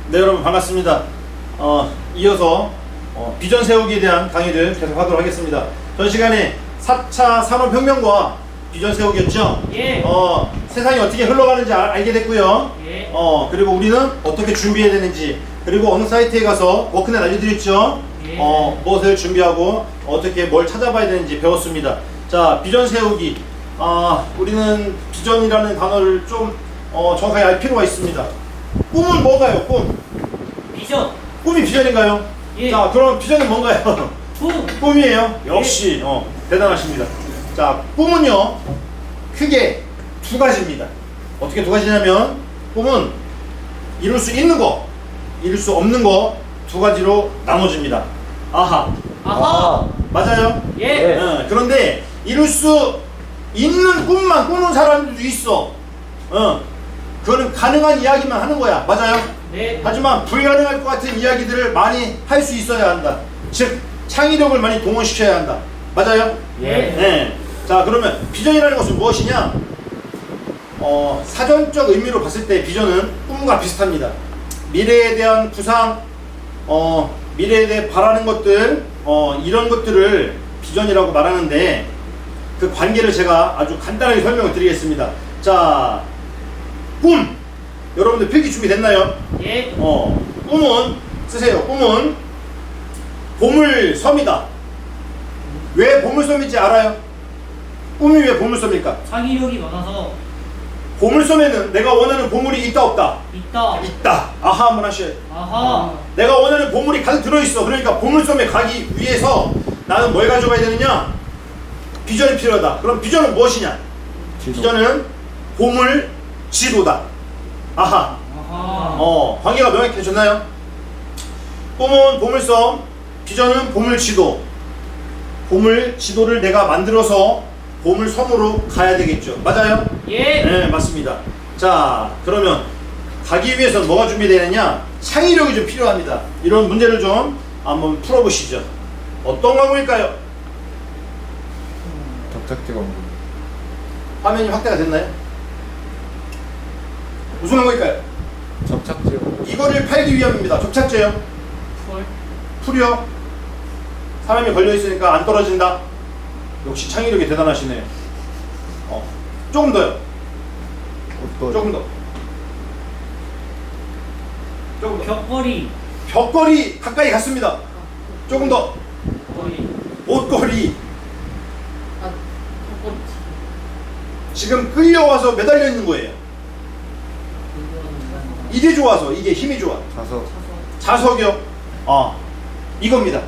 네, 여러분 반갑습니다. 이어서 비전 세우기에 대한 강의를 계속 하도록 하겠습니다. 전 시간에 4차 산업혁명과 비전 세우기였죠. 예. 세상이 어떻게 흘러가는지 알게 됐고요. 예. 그리고 우리는 어떻게 준비해야 되는지, 그리고 어느 사이트에 가서 워크넷 알려드렸죠. 예. 무엇을 준비하고 어떻게 뭘 찾아봐야 되는지 배웠습니다. 자, 비전 세우기. 우리는 비전이라는 단어를 좀 정확하게 알 필요가 있습니다. 꿈은 뭔가요? 꿈. 비전. 꿈이 비전인가요? 예. 자, 그럼 비전은 뭔가요? 꿈. 꿈이에요. 역시 대단하십니다. 자, 꿈은요 크게 두 가지입니다. 어떻게 두 가지냐면, 꿈은 이룰 수 있는 거, 이룰 수 없는 거 두 가지로 나눠집니다. 아하. 맞아요? 예. 그런데 이룰 수 있는 꿈만 꾸는 사람들도 있어. 그거는 가능한 이야기만 하는 거야. 맞아요? 네. 하지만 불가능할 것 같은 이야기들을 많이 할 수 있어야 한다. 즉 창의력을 많이 동원시켜야 한다. 맞아요? 예. 네. 자, 그러면 비전이라는 것은 무엇이냐? 사전적 의미로 봤을 때 비전은 꿈과 비슷합니다. 미래에 대한 구상, 미래에 대해 바라는 것들, 이런 것들을 비전이라고 말하는데, 그 관계를 제가 아주 간단하게 설명을 드리겠습니다. 자, 꿈! 여러분들 필기 준비됐나요? 예. 꿈은, 쓰세요. 꿈은 보물섬이다. 왜 보물섬인지 알아요? 꿈이 왜 보물섬일까? 창의력이 많아서 보물섬에는 내가 원하는 보물이 있다 없다? 있다. 있다. 아하 한번 하셔야 돼. 아하. 내가 원하는 보물이 가득 들어있어. 그러니까 보물섬에 가기 위해서 나는 뭘 가져가야 되느냐? 비전이 필요하다. 그럼 비전은 무엇이냐? 비전은 보물 지도다. 아하. 아하. 관계가 명확해졌나요? 꿈은 보물섬, 비전은 보물 지도. 보물 지도를 내가 만들어서 보물섬으로 가야 되겠죠. 맞아요? 예. 네, 맞습니다. 자, 그러면 가기 위해서는 뭐가 준비되느냐? 창의력이 좀 필요합니다. 이런 문제를 좀 한번 풀어보시죠. 어떤 과목일까요? 접착제 광고. 화면이 확대가 됐나요? 무슨 과목일까요? 접착제 광고. 이거를 팔기 위함입니다. 접착제요? 펄. 풀이요? 사람이 걸려있으니까 안 떨어진다? 역시 창의력이 대단하시네요. 조금 더요. 옷걸이. 조금 더. 조금 더. 벽걸이. 벽걸이 가까이 갔습니다. 조금 더. 거리. 옷걸이. 벽걸이. 지금 끌려와서 매달려 있는 거예요. 이게 좋아서, 이게 힘이 좋아. 자석. 자석이요? 이겁니다.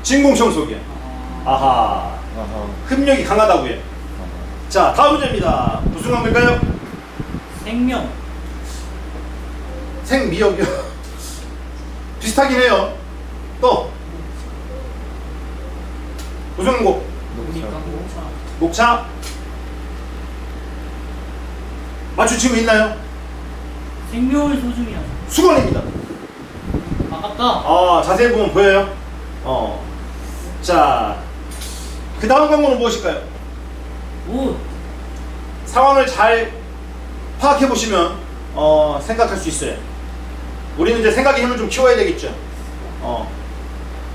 진공청소기요. 아하. 아하. 흡력이 강하다고요. 자, 다음 문제입니다. 무슨 과목일까요? 생명. 생미역이요. 비슷하긴 해요. 또 무슨 광고? 녹차. 녹차. 맞출 친구 있나요? 생명을 소중히 하자. 수건입니다. 아깝다. 자세히 보면 보여요. 자, 그 다음 광고는 무엇일까요? 옷. 상황을 잘 파악해 보시면 생각할 수 있어요. 우리는 이제 생각의 힘을 좀 키워야 되겠죠.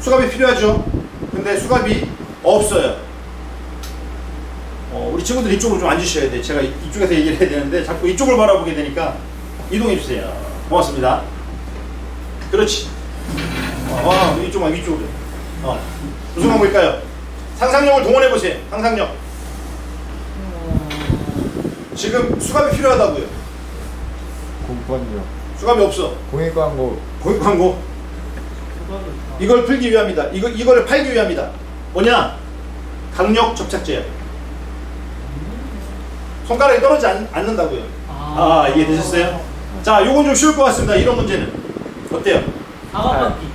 수갑이 필요하죠. 근데 수갑이 없어요. 우리 친구들 이쪽으로 좀 앉으셔야 돼. 제가 이쪽에서 얘기를 해야 되는데 자꾸 이쪽을 바라보게 되니까 이동해 주세요. 고맙습니다. 그렇지. 이쪽만 위쪽으로. 무슨 방법일까요? 상상력을 동원해 보세요. 상상력. 지금 수갑이 필요하다고요. 공권력. 수갑이 없어. 공익 광고. 공익 광고. 이걸 풀기 위함이다. 이거를 팔기 위함이다. 뭐냐? 강력 접착제야. 손가락이 떨어지지 않는다고요. 이해되셨어요? 자, 요건 좀 쉬울 것 같습니다. 이런 문제는 어때요? 사과깎기.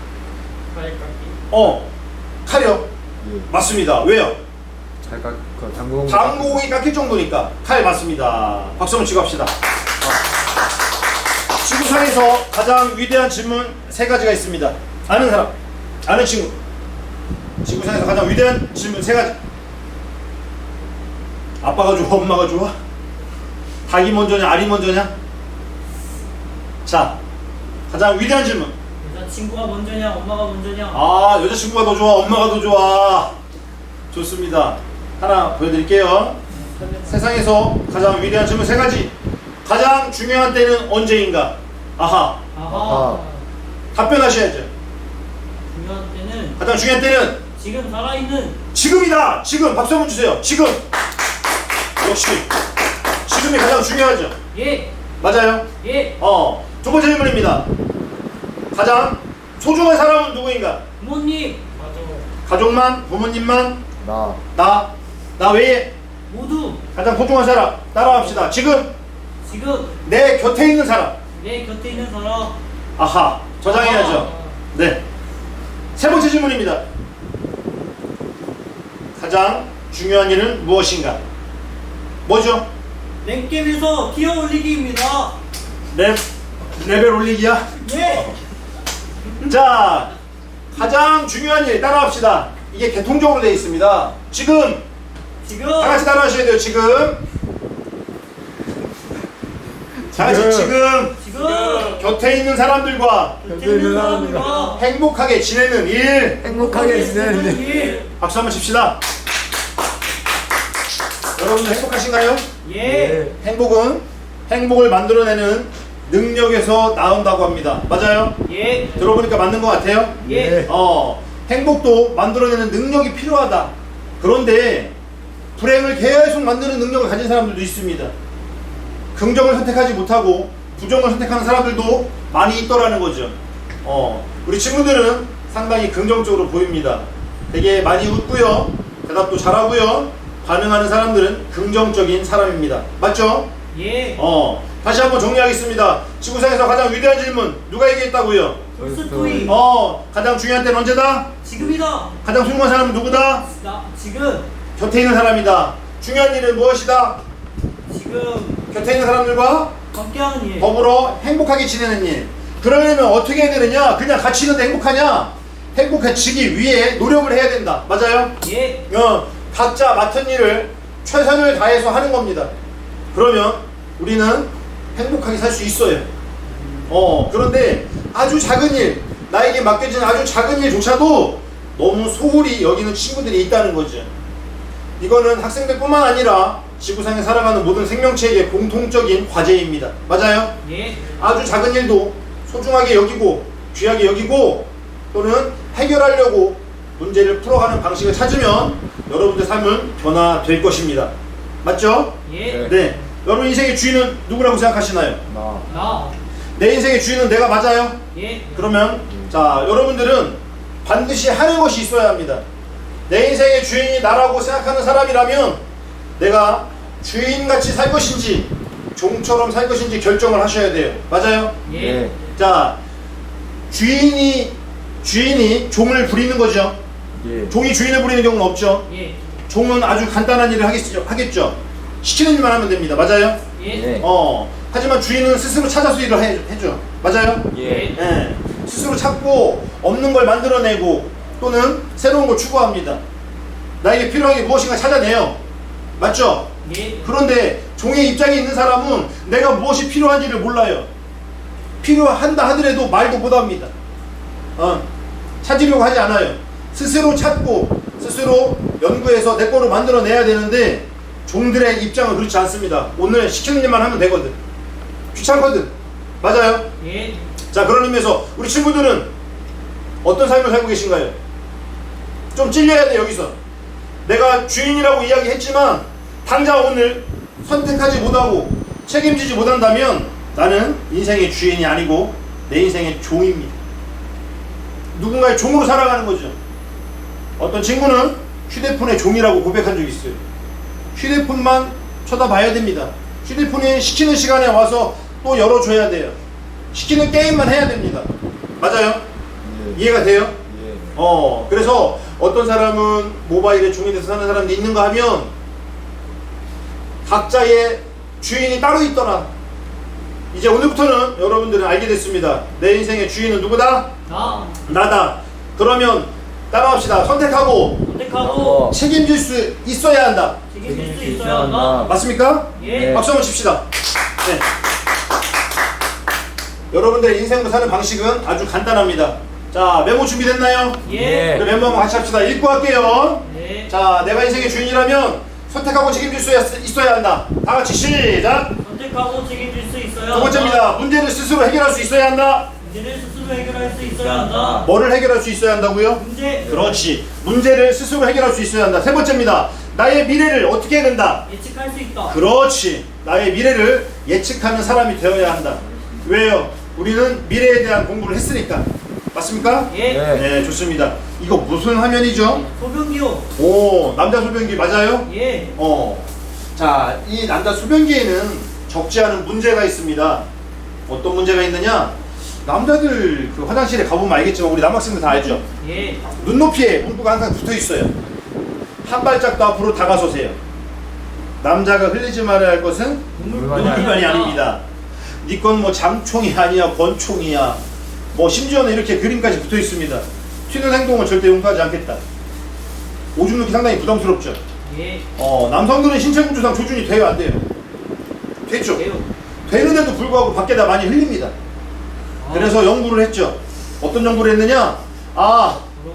칼이요? 예. 맞습니다. 왜요? 그 당구공. 당구공이 깎일 정도니까 칼 맞습니다. 박수 한번 치고 합시다. 지구상에서 가장 위대한 질문 세 가지가 있습니다. 아는 사람, 아는 친구. 지구상에서 가장 위대한 질문 세 가지. 아빠가 좋아, 엄마가 좋아? 닭이 먼저냐, 알이 먼저냐? 자, 가장 위대한 질문. 여자친구가 먼저냐 엄마가 먼저냐? 아, 여자친구가 더 좋아, 엄마가 더 좋아. 좋습니다. 하나 보여드릴게요. 세상에서 가장 위대한 질문 세 가지. 가장 중요한 때는 언제인가? 아하. 아하. 답변하셔야죠. 중요한 때는 가장 중요한 때는 지금 살아있는 지금이다. 지금 박수 한번 주세요. 지금. 역시 지금이 가장 중요하죠. 예. 맞아요. 예. 두 번째 질문입니다. 가장 소중한 사람은 누구인가? 부모님. 가족만, 부모님만, 나. 나 외에 모두 가장 소중한 사람. 따라합시다. 지금 지금 내 곁에 있는 사람. 내 곁에 있는 사람. 아하. 저장해야죠. 네. 세 번째 질문입니다. 가장 중요한 일은 무엇인가? 뭐죠? 랭겜에서 티어 올리기입니다. 레벨 올리기야? 예. 자, 가장 중요한 일 따라합시다. 이게 개통적으로 되어 있습니다. 지금 지금 다 같이 따라하셔야 돼요. 지금 다 같이 지금 곁에 있는 사람들과 곁에 있는 사람과 행복하게 지내는 일. 행복하게 지내는 일. 박수 한번 칩시다. 여러분들 행복하신가요? 예. 행복을 만들어내는 능력에서 나온다고 합니다. 맞아요? 예. 들어보니까 맞는 것 같아요? 예. 행복도 만들어내는 능력이 필요하다. 그런데 불행을 계속 만드는 능력을 가진 사람들도 있습니다. 긍정을 선택하지 못하고 부정을 선택하는 사람들도 많이 있더라는 거죠. 우리 친구들은 상당히 긍정적으로 보입니다. 되게 많이 웃고요. 대답도 잘하고요. 반응하는 사람들은 긍정적인 사람입니다. 맞죠? 예. 다시 한번 정리하겠습니다. 지구상에서 가장 위대한 질문 누가 얘기했다고요? 톨스토이. 가장 중요한 때는 언제다? 지금이다. 가장 소중한 사람은 누구다? 나 지금 곁에 있는 사람이다. 중요한 일은 무엇이다? 지금 곁에 있는 사람들과 함께하는 일. 더불어 행복하게 지내는 일. 그러려면 어떻게 해야 되느냐? 그냥 같이 있는데 행복하냐? 행복해지기 위해 노력을 해야 된다. 맞아요? 예. 각자 맡은 일을 최선을 다해서 하는 겁니다. 그러면 우리는 행복하게 살 수 있어요. 그런데 아주 작은 일, 나에게 맡겨진 아주 작은 일조차도 너무 소홀히 여기는 친구들이 있다는 거죠. 이거는 학생들뿐만 아니라 지구상에 살아가는 모든 생명체에게 공통적인 과제입니다. 맞아요? 예. 아주 작은 일도 소중하게 여기고 귀하게 여기고 또는 해결하려고 문제를 풀어가는 방식을 찾으면 여러분들 삶은 변화될 것입니다. 맞죠? 예. 네. 여러분 인생의 주인은 누구라고 생각하시나요? 나. 내 인생의 주인은 내가 맞아요? 예. 그러면 자, 여러분들은 반드시 하는 것이 있어야 합니다. 내 인생의 주인이 나라고 생각하는 사람이라면 내가 주인같이 살 것인지 종처럼 살 것인지 결정을 하셔야 돼요. 맞아요? 예. 자, 주인이 종을 부리는 거죠. 예. 종이 주인을 부리는 경우는 없죠. 예. 종은 아주 간단한 일을 하겠죠. 시키는 일만 하면 됩니다. 맞아요? 예. 하지만 주인은 스스로 찾아서 일을 해줘. 맞아요? 예. 예. 스스로 찾고 없는 걸 만들어내고 또는 새로운 걸 추구합니다. 나에게 필요한 게 무엇인가 찾아내요. 맞죠? 예. 그런데 종의 입장에 있는 사람은 내가 무엇이 필요한지를 몰라요. 필요한다 하더라도 말도 못합니다. 찾으려고 하지 않아요. 스스로 찾고 스스로 연구해서 내 거로 만들어내야 되는데 종들의 입장은 그렇지 않습니다. 오늘 시키는 일만 하면 되거든. 귀찮거든. 맞아요? 예. 자, 그런 의미에서 우리 친구들은 어떤 삶을 살고 계신가요? 좀 찔려야 돼. 여기서 내가 주인이라고 이야기했지만 당장 오늘 선택하지 못하고 책임지지 못한다면 나는 인생의 주인이 아니고 내 인생의 종입니다. 누군가의 종으로 살아가는 거죠. 어떤 친구는 휴대폰의 종이라고 고백한 적이 있어요. 휴대폰만 쳐다봐야 됩니다. 휴대폰이 시키는 시간에 와서 또 열어줘야 돼요. 시키는 게임만 해야 됩니다. 맞아요? 예. 이해가 돼요? 예. 그래서 어떤 사람은 모바일에 종이 돼서 사는 사람도 있는가 하면 각자의 주인이 따로 있더라. 이제 오늘부터는 여러분들은 알게 됐습니다. 내 인생의 주인은 누구다? 나. 나다. 그러면 따라합시다. 선택하고 책임질 수 있어야 한다. 책임질 수 있어야 한다. 맞습니까? 예. 박수 한번 칩시다. 네. 여러분들의 인생으로 사는 방식은 아주 간단합니다. 자, 메모 준비됐나요? 예. 우리 멤버 한번 같이 합시다. 읽고 할게요. 네. 자, 내가 인생의 주인이라면 선택하고 책임질 수 있어야 한다. 다 같이 시작. 선택하고 책임질 수 있어야 두 번째입니다. 문제를 스스로 해결할 수 있어야 한다. 문제를 스스로 해결할 수 있어야 한다. 뭐를 해결할 수 있어야 한다고요? 문제. 그렇지. 문제를 스스로 해결할 수 있어야 한다. 세 번째입니다. 나의 미래를 어떻게 해낸다. 예측할 수 있다. 그렇지. 나의 미래를 예측하는 사람이 되어야 한다. 왜요? 우리는 미래에 대한 공부를 했으니까. 맞습니까? 예. 네. 네, 좋습니다. 이거 무슨 화면이죠? 소변기요. 오, 남자 소변기 맞아요? 예. 자, 이 남자 소변기에는 적지 않은 문제가 있습니다. 어떤 문제가 있느냐? 남자들 그 화장실에 가보면 알겠지만 우리 남학생들 다 알죠? 예. 눈높이에 문구가 항상 붙어 있어요. 한 발짝도 앞으로 다가서세요. 남자가 흘리지 말아야 할 것은 눈물만이 아닙니다. 니 건 뭐 장총이 아니야, 권총이야. 뭐 심지어는 이렇게 그림까지 붙어 있습니다. 튀는 행동은 절대 용서하지 않겠다. 오줌 넣기 상당히 부담스럽죠. 예. 남성들은 신체 구조상 조준이 돼요, 안 돼요? 됐죠? 돼요. 되는데도 불구하고 밖에다 많이 흘립니다. 그래서 연구를 했죠. 어떤 연구를 했느냐?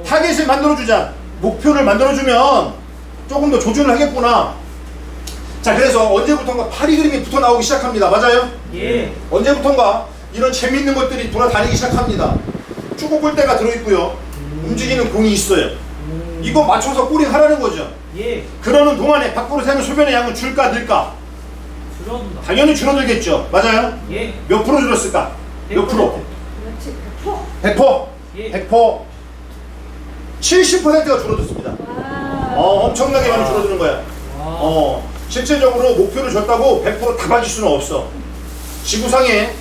타겟을 만들어주자. 목표를 만들어주면 조금 더 조준을 하겠구나. 자, 그래서 언제부턴가 파리 그림이 붙어 나오기 시작합니다. 맞아요? 예. 언제부턴가 이런 재밌는 것들이 돌아다니기 시작합니다. 축구 골대가 들어있고요. 움직이는 공이 있어요. 이거 맞춰서 꼬링 하라는 거죠. 예. 그러는 동안에 밖으로 새는 소변의 양은 줄까 늘까? 줄어든다. 당연히 줄어들겠죠. 맞아요? 예. 몇 프로 줄었을까? 몇 프로? 그렇지. 100%. 100%? 예. 100%? 70%가 줄어들었습니다. 와. 엄청나게 많이 줄어드는 거야. 실제적으로 목표를 줬다고 100%다 가질 수는 없어. 지구상에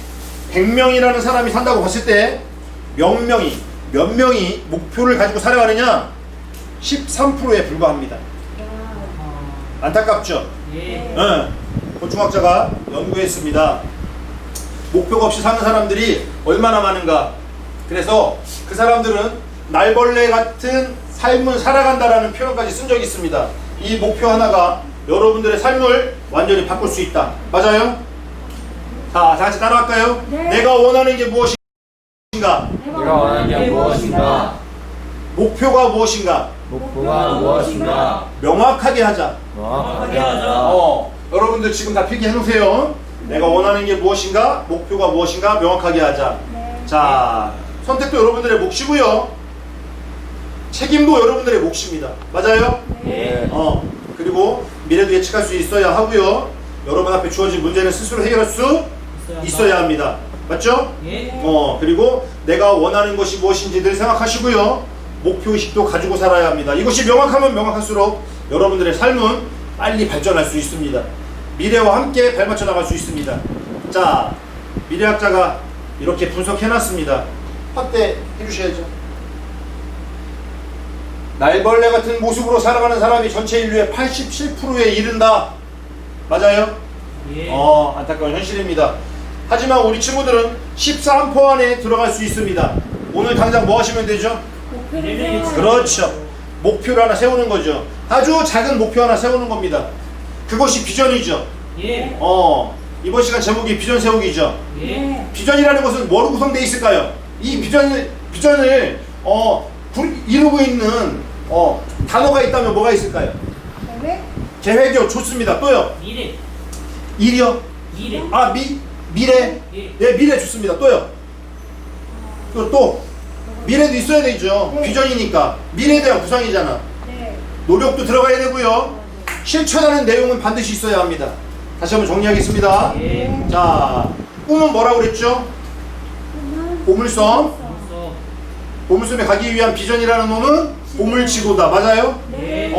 100명이라는 사람이 산다고 봤을 때 몇 명이 목표를 가지고 살아가느냐? 13%에 불과합니다. 안타깝죠? 예. 곤충학자가 연구했습니다. 목표가 없이 사는 사람들이 얼마나 많은가. 그래서 그 사람들은 날벌레 같은 삶을 살아간다라는 표현까지 쓴 적이 있습니다. 이 목표 하나가 여러분들의 삶을 완전히 바꿀 수 있다. 맞아요? 자, 다 같이 따라할까요? 네. 내가 원하는 게 무엇인가? 내가 원하는 게 무엇인가? 목표가 무엇인가? 목표가 무엇인가? 명확하게 하자. 명확하게 하자. 여러분들 지금 다 필기해 놓으세요. 내가 원하는 게 무엇인가? 목표가 무엇인가? 명확하게 하자. 네. 자, 선택도 여러분들의 몫이고요. 책임도 여러분들의 몫입니다. 맞아요? 네. 그리고 미래도 예측할 수 있어야 하고요. 여러분 앞에 주어진 문제는 스스로 해결할 수 있어야 합니다. 맞죠? 예. 그리고 내가 원하는 것이 무엇인지 늘 생각하시고요. 목표의식도 가지고 살아야 합니다. 이것이 명확하면 명확할수록 여러분들의 삶은 빨리 발전할 수 있습니다. 미래와 함께 발맞춰 나갈 수 있습니다. 자, 미래학자가 이렇게 분석해놨습니다. 확대해 주셔야죠. 날벌레 같은 모습으로 살아가는 사람이 전체 인류의 87%에 이른다. 맞아요? 예. 안타까운 현실입니다. 하지만 우리 친구들은 13% 안에 들어갈 수 있습니다. 오늘 당장 뭐 하시면 되죠? 목표를 네. 세워야 그렇죠. 목표를 하나 세우는 거죠. 아주 작은 목표 하나 세우는 겁니다. 그것이 비전이죠. 예. 이번 시간 제목이 비전 세우기죠. 예. 네. 비전이라는 것은 뭐로 구성되어 있을까요? 이 비전을 이루고 있는 단어가 있다면 뭐가 있을까요? 계획? 계획이요. 좋습니다. 또요. 미래. 일이요. 미래. 미래. 예. 네, 미래 좋습니다. 또요. 또 미래도 있어야 되죠. 네. 비전이니까 미래에 대한 구상이잖아. 네. 노력도 들어가야 되고요. 실천하는 내용은 반드시 있어야 합니다. 다시 한번 정리하겠습니다. 예. 자, 꿈은 뭐라고 그랬죠? 보물섬. 벌써. 보물섬에 가기 위한 비전이라는 놈은 보물지도다. 맞아요? 예.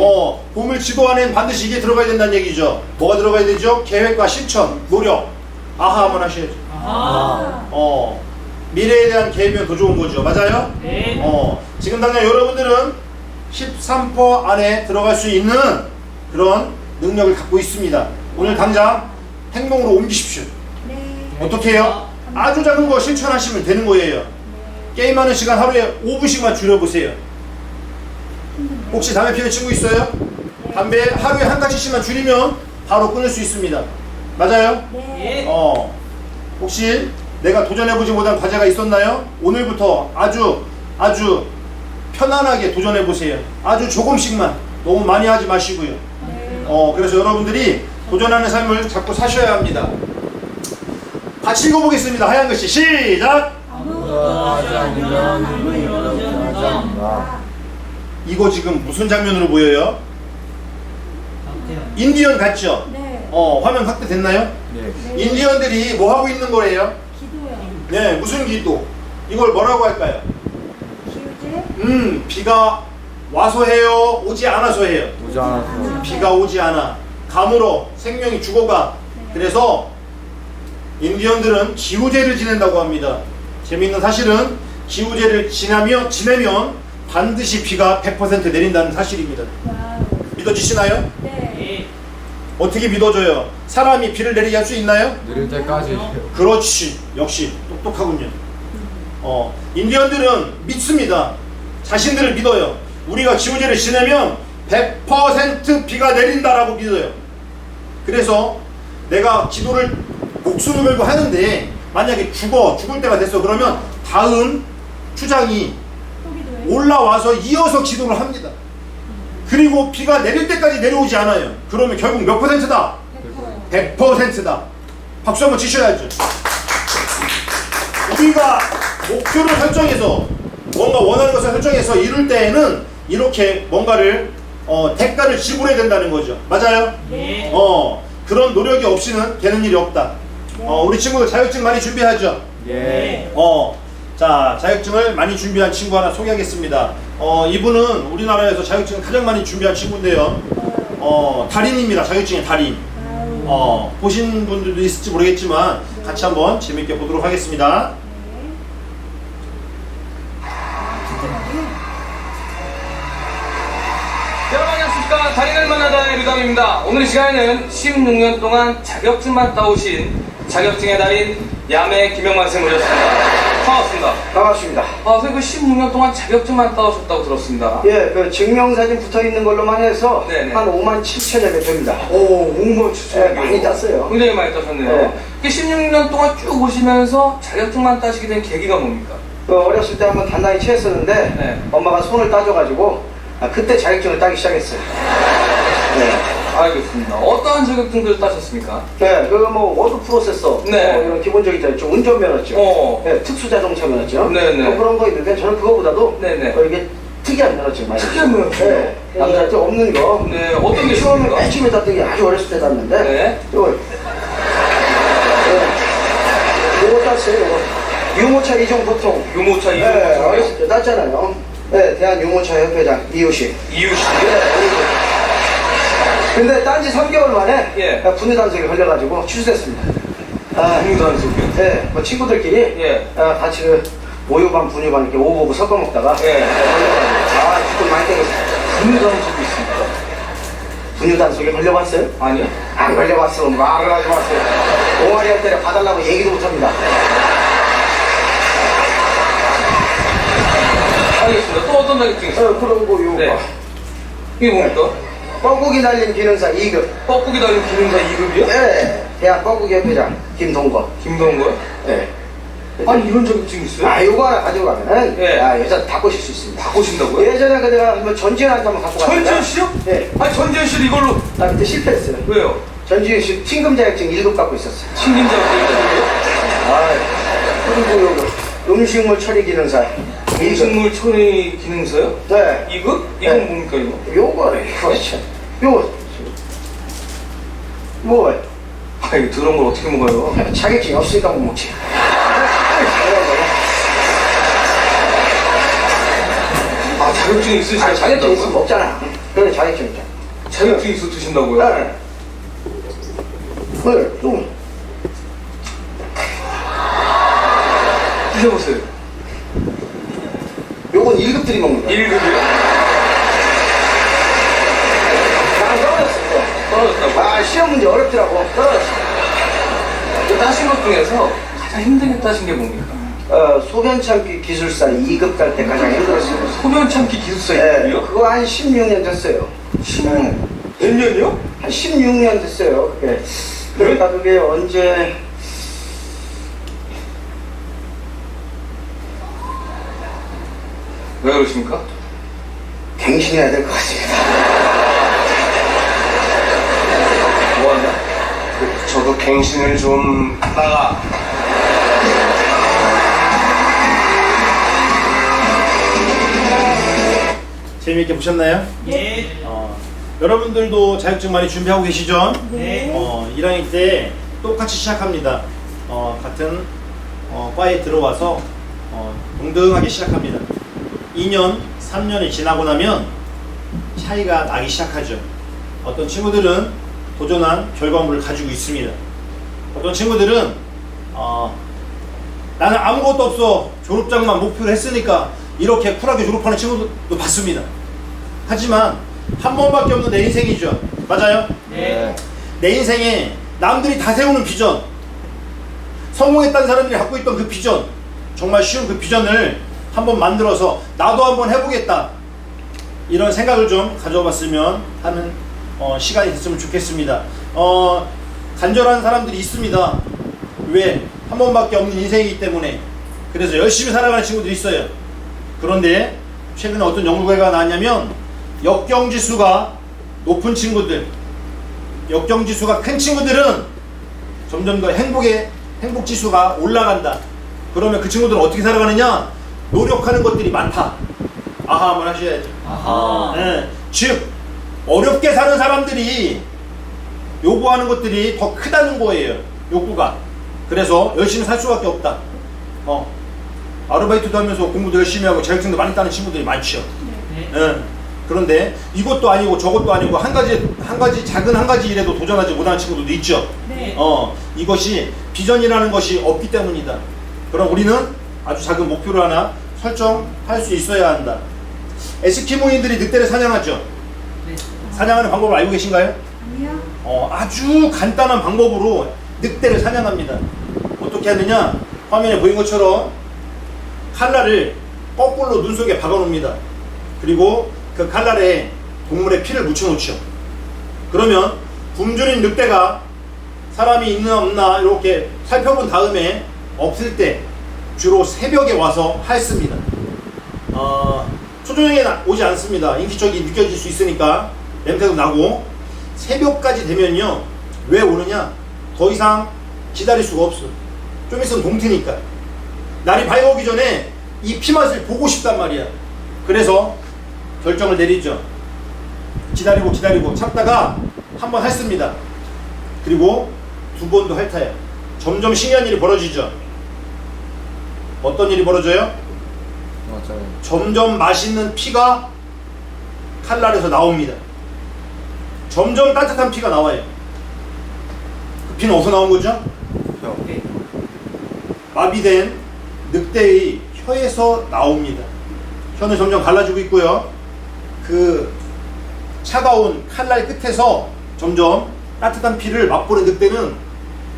보물지도 안엔 반드시 이게 들어가야 된다는 얘기죠. 뭐가 들어가야 되죠? 계획과 실천, 노력. 아하 한번 하셔야죠. 아하. 미래에 대한 계획이면 더 좋은 거죠. 맞아요? 예. 지금 당장 여러분들은 13% 안에 들어갈 수 있는 그런 능력을 갖고 있습니다. 오늘 당장 행동으로 옮기십시오. 네. 어떻게 해요? 아주 작은 거 실천하시면 되는 거예요. 게임하는 시간 하루에 5분씩만 줄여보세요. 혹시 담배 피우는 친구 있어요? 담배 하루에 한 가지씩만 줄이면 바로 끊을 수 있습니다. 맞아요? 네. 예. 혹시 내가 도전해보지 못한 과제가 있었나요? 오늘부터 아주 편안하게 도전해보세요. 아주 조금씩만, 너무 많이 하지 마시고요. 그래서 여러분들이 도전하는 삶을 자꾸 사셔야 합니다. 같이 읽어보겠습니다. 하얀 글씨 시작! 아무것도 하지 않으면 하나님은 이루어지지 않는다. 이거 지금 무슨 장면으로 보여요? 박태현. 인디언 같죠? 네. 화면 확대됐나요? 네. 인디언들이 뭐 하고 있는 거예요? 기도요. 네, 무슨 기도? 이걸 뭐라고 할까요? 기우제. 비가 와서 해요? 오지 않아서 해요? 오지 않아서. 비가 오지 않아. 감으로 생명이 죽어가. 그래서 인디언들은 기우제를 지낸다고 합니다. 재미있는 사실은 기우제를 지내면 반드시 비가 100% 내린다는 사실입니다. 와우. 믿어지시나요? 네. 예. 어떻게 믿어져요? 사람이 비를 내리게 할 수 있나요? 내릴 때까지. 그렇지. 역시 똑똑하군요. 인디언들은 믿습니다. 자신들을 믿어요. 우리가 기우제를 지내면 100% 비가 내린다라고 믿어요. 그래서 내가 기도를 목숨을 걸고 하는데 만약에 죽을 때가 됐어. 그러면 다음 주장이 또 기도요. 올라와서 이어서 기도를 합니다. 그리고 비가 내릴 때까지 내려오지 않아요. 그러면 결국 몇 %다? 100%다. 박수 한번 치셔야죠. 우리가 목표를 설정해서 뭔가 원하는 것을 설정해서 이룰 때에는 이렇게 뭔가를 대가를 지불해야 된다는 거죠. 맞아요? 예. 그런 노력이 없이는 되는 일이 없다. 우리 친구들 자격증 많이 준비하죠? 예. 자, 자격증을 많이 준비한 친구 하나 소개하겠습니다. 이분은 우리나라에서 자격증을 가장 많이 준비한 친구인데요. 달인입니다. 자격증의 달인. 보신 분들도 있을지 모르겠지만 같이 한번 재밌게 보도록 하겠습니다. 여러분 안녕하십니까. 달인을 만나다의 류담입니다. 오늘 이 시간에는 16년 동안 자격증만 따오신 자격증의 달인 야매 김영만 쌤 모셨습니다. 반갑습니다. 반갑습니다. 선생님 그 16년 동안 자격증만 따오셨다고 들었습니다. 예, 그 증명사진 붙어 있는 걸로만 해서 네네. 한 5만 7천여 개 됩니다. 오, 5만 7천 예, 많이 땄어요. 굉장히 많이 따셨네요. 네. 이게 16년 동안 쭉 오시면서 자격증만 따시게 된 계기가 뭡니까? 어렸을 때 한번 단단히 취했었는데 네. 엄마가 손을 따줘가지고 그때 자격증을 따기 시작했어요. 네. 알겠습니다. 어떠한 자격증들을 따셨습니까? 네, 그 뭐 워드 프로세서 네. 이런 기본적인 좀 운전면허증, 네, 특수자동차 면허증, 네네. 뭐 그런 거 있는데 저는 그거보다도 네네. 이게 특이한 면허증 많이 특이한 면허증? 네, 남자한테 없는 거. 네, 어떤 게 처음에 있습니까? 맨 처음에 땄던 게 아주 어렸을 때 땄는데 네. 요거 요거 땄어요. 요거 유모차 이종 보통. 유모차 이종 네, 보통이요? 어렸을 때 땄잖아요. 네, 대한 유모차 협회장 이유식. 이유식이요? 네, 근데 딴 지 3개월 만에 예. 분유 단속에 걸려가지고 취소했습니다. 분유단속이요? 네, 뭐 친구들끼리 예. 같이 그 모유반 분유반 이렇게 오버고 섞어 먹다가 예. 걸려가지고 조금 많이 때렸어요. 분유단속이 있습니까? 분유 단속에 걸려봤어요? 아니요. 안 걸려봤어. 말을 하지 마세요. 동아리 할 때는 봐달라고 얘기도 못합니다. 알겠습니다. 또 어떤 자격증 있어요? 그런 거 요거. 네. 이게 뭡니까? 뻐꾸기 날린 기능사 2급. 뻐꾸기 달린 기능사 2급이요? 네. 대한 뻐꾸기 협회장 김동거. 김동거요? 네. 아니 이런 자격증이 있어요? 요거 하나 가지고 가면은 예. 여자 바꾸실 수 있습니다. 바꾸신다고요? 예전에 그 내가 한번 전지현한테 한번 갖고 갔는데 전지현 씨요? 네. 아니 전지현 씨를 이걸로 나 그때 실패했어요. 왜요? 전지현 씨 팀금 자격증 1급 갖고 있었어요. 신김 자격증이요? 그리고 요거 음식물 처리 기능사 2급. 음식물 처리 기능사요? 네. 2급? 네. 이건 뭡니까 이거? 요거를 이거 참. 요거 뭐 아 이거 더러운 걸 어떻게 먹어요? 자격증이 없으니까 못 먹지. 아 자격증이 있으시니까 자격증 있으면 드신다고요? 먹잖아. 그래 자격증 있잖아. 자격증이 있어 드신다고요? 네. 그래 좀 드셔보세요. 요건 1급들이 먹는 거야. 1급이요? 난 떨어졌어. 떨어졌다고? 시험 문제 어렵더라고. 떨어졌어. 그 따신 것 중에서 가장 힘들게 따신 게 뭡니까? 소변 참기 기술사 2급 갈 때 가장 힘들었어요. 소변 참기 기술사 네, 2급이요? 그거 한 16년 됐어요. 16년? 몇 년이요? 한 16년 됐어요. 그게. 그러니까 그게 언제 왜 그러십니까? 갱신해야 될 것 같습니다. 뭐하냐? 저도 갱신을 좀 나가. 재미있게 보셨나요? 예. 여러분들도 자격증 많이 준비하고 계시죠? 네. 1학년 때 똑같이 시작합니다. 같은 과에 들어와서 동등하게 시작합니다. 2년, 3년이 지나고 나면 차이가 나기 시작하죠. 어떤 친구들은 도전한 결과물을 가지고 있습니다. 어떤 친구들은 나는 아무것도 없어, 졸업장만 목표로 했으니까, 이렇게 쿨하게 졸업하는 친구도 봤습니다. 하지만 한 번밖에 없는 내 인생이죠. 맞아요? 네. 내 인생에 남들이 다 세우는 비전, 성공했다는 사람들이 갖고 있던 그 비전, 정말 쉬운 그 비전을 한번 만들어서 나도 한번 해보겠다, 이런 생각을 좀 가져봤으면 하는 시간이 됐으면 좋겠습니다. 간절한 사람들이 있습니다. 왜? 한 번밖에 없는 인생이기 때문에. 그래서 열심히 살아가는 친구들이 있어요. 그런데 최근에 어떤 연구 결과가 나왔냐면, 역경지수가 높은 친구들, 역경지수가 큰 친구들은 점점 더 행복지수가 올라간다. 그러면 그 친구들은 어떻게 살아가느냐? 노력하는 것들이 많다. 아하 한번 하셔야죠. 아하. 네. 즉 어렵게 사는 사람들이 요구하는 것들이 더 크다는 거예요. 욕구가. 그래서 열심히 살 수밖에 없다. 아르바이트도 하면서 공부도 열심히 하고 자격증도 많이 따는 친구들이 많죠. 네. 그런데 이것도 아니고 저것도 아니고 한 가지 작은 한 가지 일에도 도전하지 못하는 친구들도 있죠. 네. 이것이 비전이라는 것이 없기 때문이다. 그럼 우리는 아주 작은 목표를 하나 설정할 수 있어야 한다. 에스키모인들이 늑대를 사냥하죠. 네. 사냥하는 방법을 알고 계신가요? 아니요. 아주 간단한 방법으로 늑대를 사냥합니다. 어떻게 하느냐? 화면에 보인 것처럼 칼날을 거꾸로 눈 속에 박아 놓습니다. 그리고 그 칼날에 동물의 피를 묻혀 놓죠. 그러면 굶주린 늑대가 사람이 있나 없나 이렇게 살펴본 다음에 없을 때 주로 새벽에 와서 핥습니다. 초저녁에 오지 않습니다. 인기척이 느껴질 수 있으니까 냄새도 나고. 새벽까지 되면요, 왜 오느냐? 더 이상 기다릴 수가 없어. 좀 있으면 동트니까. 날이 밝아오기 전에 이 피맛을 보고 싶단 말이야. 그래서 결정을 내리죠. 기다리고 참다가 한 번 핥습니다. 그리고 두 번도 핥아요. 점점 신기한 일이 벌어지죠. 어떤 일이 벌어져요? 맞아요. 점점 맛있는 피가 칼날에서 나옵니다. 점점 따뜻한 피가 나와요. 그 피는 어디서 나온 거죠? 네. 마비된 늑대의 혀에서 나옵니다. 혀는 점점 갈라지고 있고요. 그 차가운 칼날 끝에서 점점 따뜻한 피를 맛보는 늑대는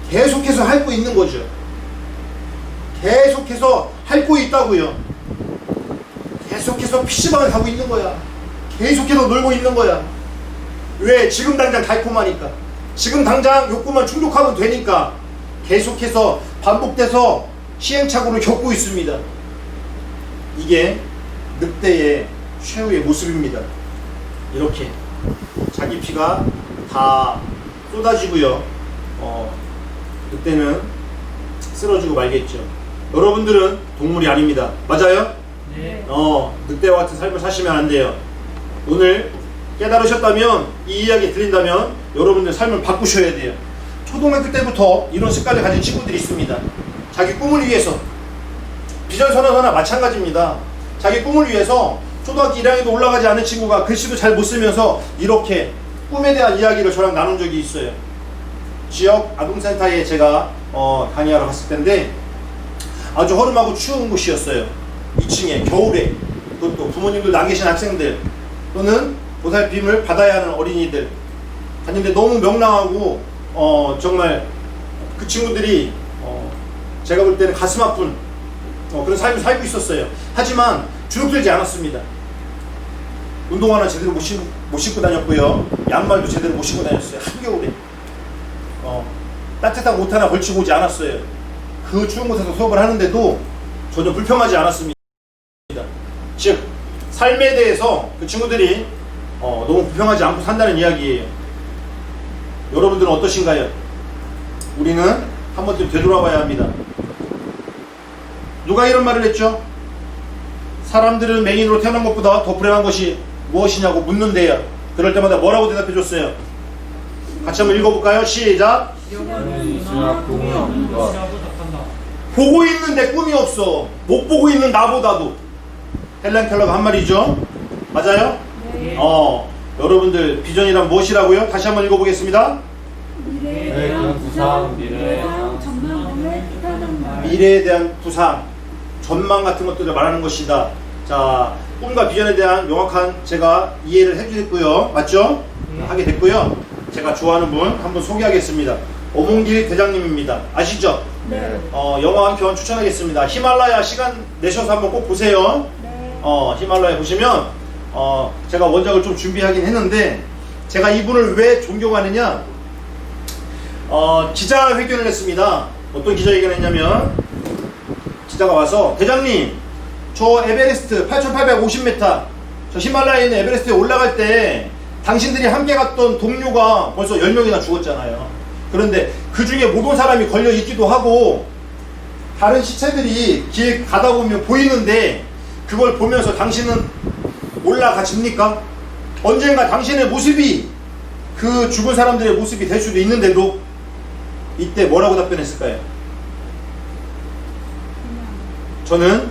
계속해서 핥고 있는 거죠. 계속해서 핥고 있다고요. 계속해서 PC방을 가고 있는 거야. 계속해서 놀고 있는 거야. 왜? 지금 당장 달콤하니까. 지금 당장 욕구만 충족하면 되니까. 계속해서 반복돼서 시행착오를 겪고 있습니다. 이게 늑대의 최후의 모습입니다. 이렇게 자기 피가 다 쏟아지고요. 늑대는 쓰러지고 말겠죠. 여러분들은 동물이 아닙니다. 맞아요? 네. 늑대와 같은 삶을 사시면 안 돼요. 오늘 깨달으셨다면, 이 이야기 들린다면 여러분들 삶을 바꾸셔야 돼요. 초등학교 때부터 이런 습관을 가진 친구들이 있습니다. 자기 꿈을 위해서. 비전선언서나 마찬가지입니다. 자기 꿈을 위해서 초등학교 1학년도 올라가지 않은 친구가 글씨도 잘 못 쓰면서 이렇게 꿈에 대한 이야기를 저랑 나눈 적이 있어요. 지역 아동센터에 제가 강의하러 갔을 텐데, 아주 허름하고 추운 곳이었어요. 2층에 겨울에. 그것도 부모님들 안 계신 학생들 또는 보살핌을 받아야 하는 어린이들 갔는데 너무 명랑하고 정말 그 친구들이 제가 볼 때는 가슴 아픈 그런 삶을 살고 있었어요. 하지만 주눅들지 않았습니다. 운동화는 제대로 못 신고 다녔고요. 양말도 제대로 못 신고 다녔어요. 한겨울에 따뜻한 옷 하나 걸치고 오지 않았어요. 그 추운 곳에서 수업을 하는데도 전혀 불평하지 않았습니다. 즉 삶에 대해서 그 친구들이 너무 불평하지 않고 산다는 이야기예요. 여러분들은 어떠신가요? 우리는 한 번쯤 되돌아봐야 합니다. 누가 이런 말을 했죠? 사람들은 맹인으로 태어난 것보다 더 불행한 것이 무엇이냐고 묻는데요. 그럴 때마다 뭐라고 대답해 줬어요? 같이 한번 읽어볼까요? 시작! 있으나 꿈이 없는 것. 보고 있는데 꿈이 없어. 못 보고 있는 나보다도. 헬렌 켈러가 한 말이죠. 맞아요? 네. 여러분들 비전이란 무엇이라고요? 다시 한번 읽어보겠습니다. 미래에 대한 구상, 미래에 대한 전망을 뜻하는 말. 미래에 대한 구상, 전망 같은 것들을 말하는 것이다. 자, 꿈과 비전에 대한 명확한 제가 이해를 해주셨고요. 맞죠? 하게 됐고요. 제가 좋아하는 분 한 분 소개하겠습니다. 오몽길 대장님입니다. 아시죠? 네. 영화 한 편 추천하겠습니다. 히말라야 시간 내셔서 한번 꼭 보세요. 네. 히말라야 보시면 제가 원작을 좀 준비하긴 했는데 제가 이분을 왜 존경하느냐, 기자회견을 했습니다. 어떤 기자회견을 했냐면 기자가 와서 대장님 저 에베레스트 8,850m 저 히말라야에 있는 에베레스트에 올라갈 때 당신들이 함께 갔던 동료가 벌써 10명이나 죽었잖아요. 그런데 그 중에 못 온 사람이 걸려 있기도 하고 다른 시체들이 길 가다 보면 보이는데 그걸 보면서 당신은 올라가십니까? 언젠가 당신의 모습이 그 죽은 사람들의 모습이 될 수도 있는데도 이때 뭐라고 답변했을까요? 저는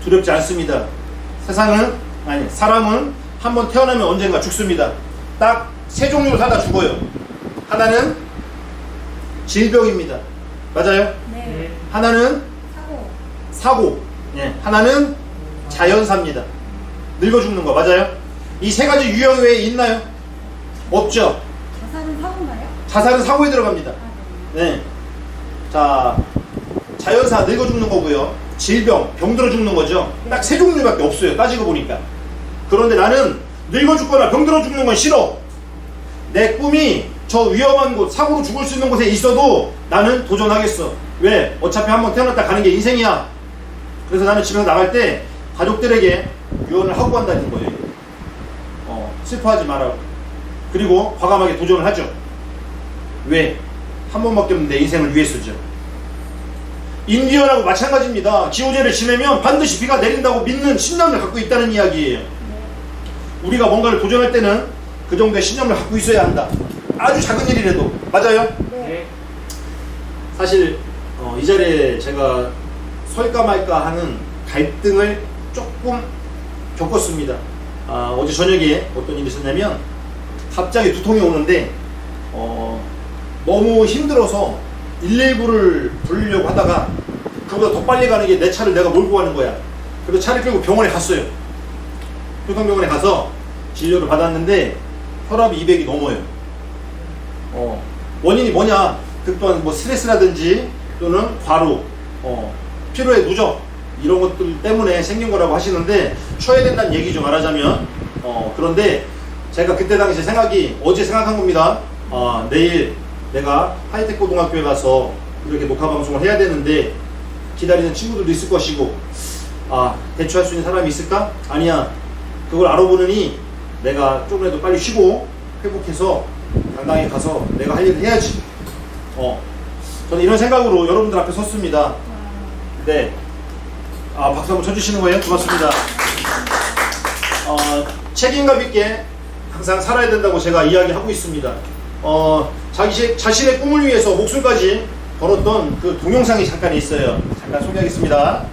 두렵지 않습니다. 사람은 한번 태어나면 언젠가 죽습니다. 딱 세 종류로 살다 죽어요. 하나는 질병입니다. 맞아요? 네. 하나는 사고. 네. 하나는 자연사입니다. 늙어 죽는 거 맞아요? 이 세 가지 유형 외에 있나요? 없죠? 자살은 사고인가요? 자살은 사고에 들어갑니다. 아, 네. 자, 자연사 늙어 죽는 거고요. 질병, 병들어 죽는 거죠. 딱 세 종류밖에 없어요. 따지고 보니까. 그런데 나는 늙어 죽거나 병들어 죽는 건 싫어. 내 꿈이 저 위험한 곳, 사고로 죽을 수 있는 곳에 있어도 나는 도전하겠어. 왜? 어차피 한번 태어났다 가는 게 인생이야. 그래서 나는 집에서 나갈 때 가족들에게 유언을 하고 간다는 거예요. 슬퍼하지 말라고. 그리고 과감하게 도전을 하죠. 왜? 한 번밖에 없는 내 인생을 위해서죠. 인디언하고 마찬가지입니다. 기호제를 지내면 반드시 비가 내린다고 믿는 신념을 갖고 있다는 이야기예요. 우리가 뭔가를 도전할 때는 그 정도의 신념을 갖고 있어야 한다. 아주 작은 일이라도. 맞아요? 네. 사실 이 자리에 제가 설까 말까 하는 갈등을 조금 겪었습니다. 어제 저녁에 어떤 일이 있었냐면 갑자기 두통이 오는데 너무 힘들어서 119를 부르려고 하다가 그보다 더 빨리 가는 게 내 차를 내가 몰고 가는 거야. 그래서 차를 끌고 병원에 갔어요. 교통병원에 가서 진료를 받았는데 혈압이 200이 넘어요. 원인이 뭐냐? 그 또한 뭐 스트레스라든지 또는 과로, 피로의 누적 이런 것들 때문에 생긴 거라고 하시는데 쉬어야 된다는 얘기죠. 말하자면. 그런데 제가 그때 당시 생각이 어제 생각한 겁니다. 내일 내가 하이텍 고등학교에 가서 이렇게 녹화 방송을 해야 되는데 기다리는 친구들도 있을 것이고 대처할 수 있는 사람이 있을까? 아니야. 그걸 알아보느니 내가 조금이라도 빨리 쉬고 회복해서 당당히 가서 내가 할 일을 해야지. 저는 이런 생각으로 여러분들 앞에 섰습니다. 네. 박수 한번 쳐주시는 거예요? 고맙습니다. 책임감 있게 항상 살아야 된다고 제가 이야기하고 있습니다. 자신의 꿈을 위해서 목숨까지 걸었던 그 동영상이 잠깐 있어요. 잠깐 소개하겠습니다.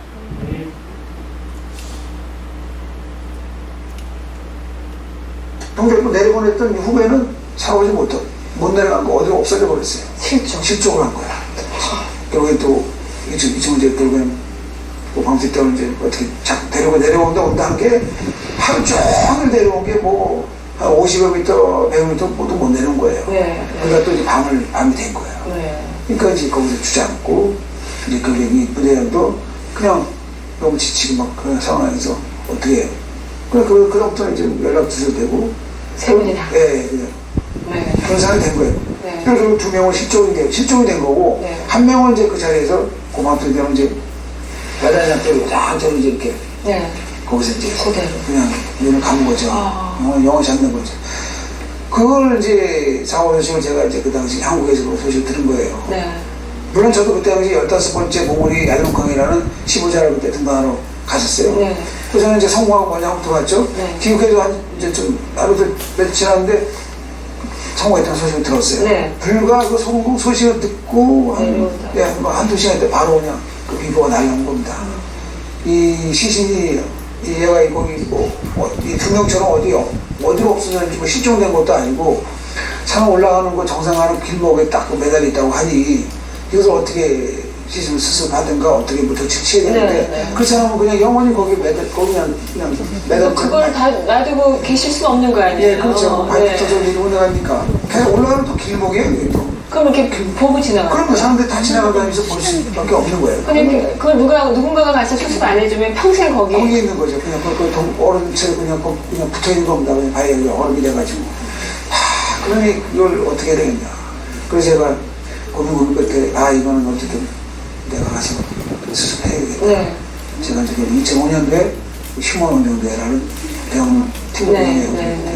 동백로 내려보냈던 후배는 사고지 못 내려간 거 어디로 없어져 버렸어요. 실종을 한 거야. 결국엔 또 이쯤 이제 결국엔 그 방수 때문에 이제 어떻게 자꾸 내려온다 한 게 하루 종일 내려온 게 뭐 한 50여 미터, 100m 모두 못 내려온 거예요. 네. 그러니까 또 이제 밤이 된 거예요. 네. 그러니까 이제 거기서 주저앉고 이제 그게 이 부대장도 그냥 너무 지치고 막 그런 상황에서 어떻게 해요. 그다음부터 이제 연락 주셔도 되고 세 분이 다. 네, 그냥 네. 그런 상황이 된 거예요. 네. 그래서 두 명은 실종이 된 거고 네. 한 명은 이제 그 자리에서 고맙던 데는 이제 야단이나 때리고 쫙 이제 이렇게 네. 거기서 이제 그대로. 그냥 눈을 감은 거죠. 아. 영어 잡는 거죠. 그걸 이제 4월 소식을 제가 이제 그 당시 한국에서 소식을 들은 거예요. 네. 물론 저도 그때 당시 15번째 봉우리 야동강이라는 15자를 그때 등반하러 갔었어요. 네. 그래서 저는 이제 성공하고 뭐냐고 들어갔죠. 네. 기록해도 한 이제 좀 하루들 며칠 지났는데 성공했다는 소식을 들었어요. 네. 불과 그 성공 소식을 듣고 내려온다. 뭐 한두 시간 때 바로 그냥 그 비보가 날라온 겁니다. 이 시신이 얘가 거기 이 두 명처럼 어디로 없어졌는지 뭐 실종된 것도 아니고 산 올라가는 거 정상하는 길목에 딱 매달려 있다고 하니 이것을 어떻게 시신을 스스로 하든가 어떻게 부터 치해야 되는데 네, 네. 그 사람은 그냥 영원히 거기 그냥 매달 그걸 다 놔두고 계실 수 없는 거 아니에요? 예, 그렇죠. 네. 발톱 이리 올라가니까 계속 올라가는 또 길목이에요. 이게 또. 그럼 이렇게 보고 지나가요? 그럼 그 사람들 다 지나가면서 볼 수밖에 없는 거예요. 근데 그걸 누군가가 가서 수습 안 해주면 평생 거기. 거기 있는 거죠. 그냥 얼음처럼 그냥 붙어 있는 겁니다. 그냥 바위에 얼음이 돼가지고. 그러니 이걸 어떻게 해야 되겠냐. 그래서 제가 고민 끝에 이거는 어쨌든 내가 가서 수습해야겠다. 네. 제가 지금 2005년도에 휴먼운동대회라는 대형 팀을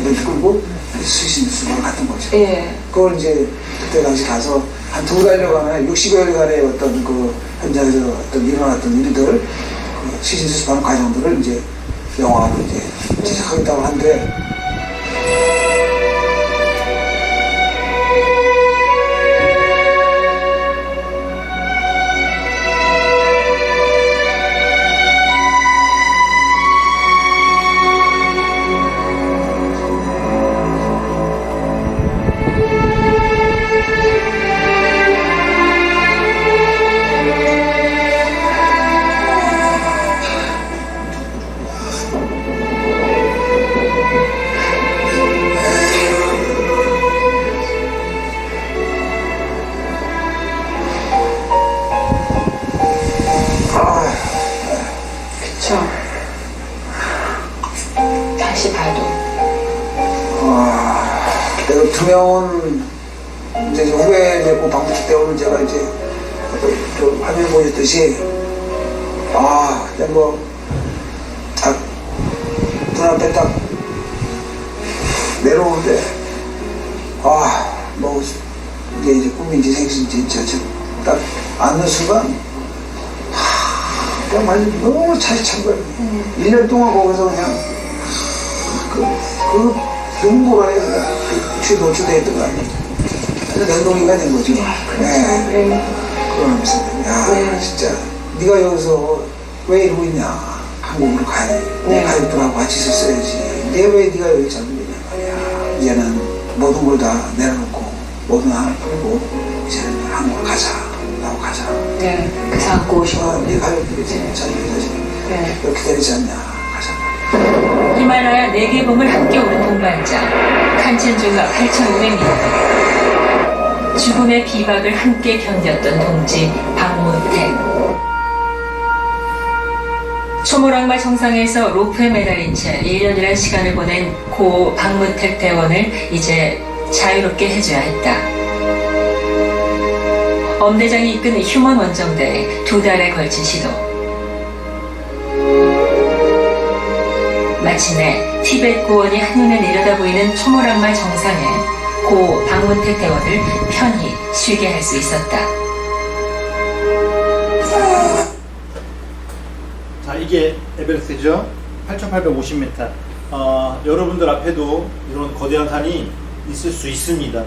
이렇게 끌고 수신 수습을 갔던 거죠. 예. 그걸 이제 그때 당시 가서 한 2달여간에 60여일간의 어떤 그 현장에서 어떤 일어났던 일들을 그 시신 수습하는 과정들을 이제 영화로 이제 제작하겠다고 하는데 그쵸. 다시 봐도. 내가 두 명은 이제 후에 이제 그 방부치 때오는 제가 이제 그 화면에 보였듯이 이제 뭐 딱 눈앞에 딱 내려오는데 뭐 이게 꿈인지 생신지 진짜 딱 앉는 순간 그냥 완전 너무 차지찬 거예요. 1년 동안 거기서 그냥 그 눈보라에 그냥 노출되어 있던 거 아니에요. 냉동이가 된 거죠. 네. 그러면서 네. 진짜 네가 여기서 왜 이러고 있냐. 한국으로 가야지. 네. 가족들하고 같이 있었어야지. 왜 네가 여기 잡느냐 말이야. 이제는 모든 걸 다 내려놓고 모든 한을 풀고 이제는 한국으로 가자. 나하고 가자. 네. 그래서 안고 오시고. 네 가족들이 지금 자기가 지금 네. 왜 기다리지 않냐. 가자. 히말라야 4개 봉을 함께 오른 동반자 칸첸주가 8,500m 죽음의 비박을 함께 견뎠던 동지 박문택 초모락마 정상에서 로프에 매달린 채 1년이란 시간을 보낸 고 박문택 대원을 이제 자유롭게 해줘야 했다. 엄대장이 이끈 휴먼 원정대의 2달에 걸친 시도 마침내 티벳 고원이 한눈에 내려다보이는 초모락마 정상에 고 박문택 대원을 편히 쉬게 할 수 있었다. 자, 이게 에베레스트죠. 8,850m. 여러분들 앞에도 이런 거대한 산이 있을 수 있습니다.